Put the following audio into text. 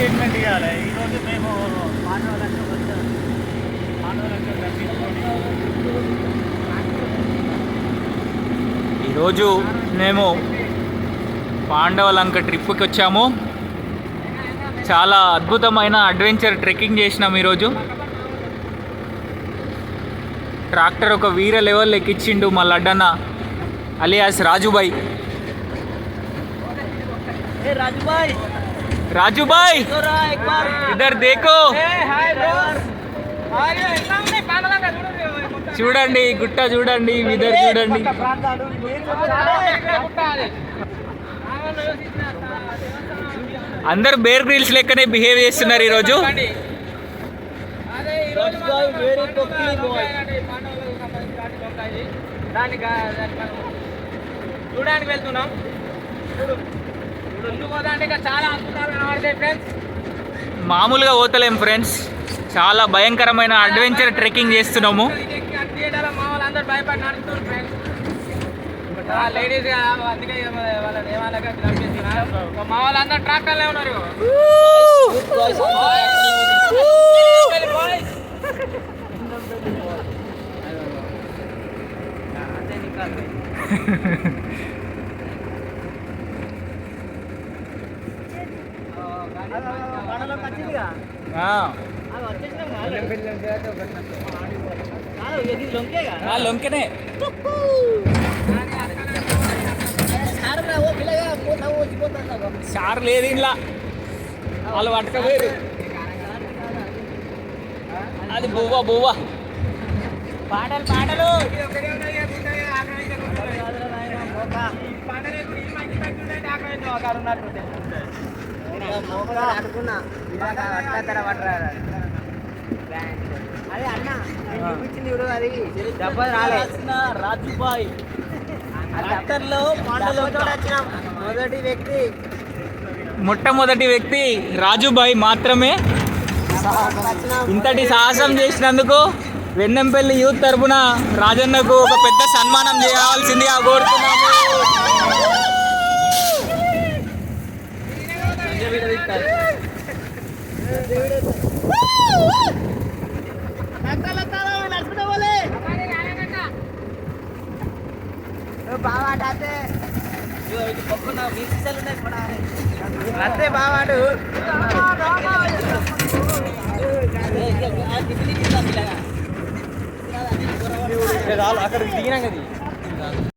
Statement ఇవ్వాలి. ఈరోజు మేము మానవులకు ఈరోజు మేము పాండవలంక ట్రిప్కి వచ్చాము. చాలా అద్భుతమైన అడ్వెంచర్ ట్రెక్కింగ్ చేసినాం. ఈరోజు ట్రాక్టర్ ఒక వీర లెవెల్ ఎక్కించిండు మా లడ్డన్న అలియాస్ రాజుబాయ్. రాజుబాయ్ ఇద్దరు దేకో. చూడండి గుట్ట, చూడండి ఇద్దరు చూడండి. అందరు బేర్ గ్రిల్స్ లెక్కనే బిహేవ్ చేస్తున్నారు ఈరోజు. చూడడానికి వెళ్తున్నాం. చాలా అద్భుతాలు కనబడతాయి ఫ్రెండ్స్. మామూలుగా పోతలేం ఫ్రెండ్స్, చాలా భయంకరమైన అడ్వెంచర్ ట్రెక్కింగ్ చేస్తున్నాము. మా వాళ్ళందరూ భయపడి నడుస్తున్నారు ఫ్రెండ్స్. లేడీస్ అందుకే వాళ్ళని ఏమాలగా నడిపిస్తున్నారు. మా వాళ్ళందరూ ట్రాక్టర్లే ఉన్నారు. లొంకెనే సార్ లేదు ఇంట్లో, వాళ్ళు పట్టుకపోయారు. అది బువ్వా బువ్వా పాటలు పాటలు అదే అన్న చూపించింది ఇప్పుడు. అది దెబ్బ రాలే. రాజుబాయ్ ట్రాక్టర్లో మొట్టమొదటి వ్యక్తి రాజుబాయ్ మాత్రమే. ఇంతటి సాహసం చేసినందుకు వెన్నెంపల్లి యూత్ తరపున రాజన్నకు ఒక పెద్ద సన్మానం చేయాల్సిందిగా కోరుతున్నాము. బావాడు అక్కడ దిగినాం కదా.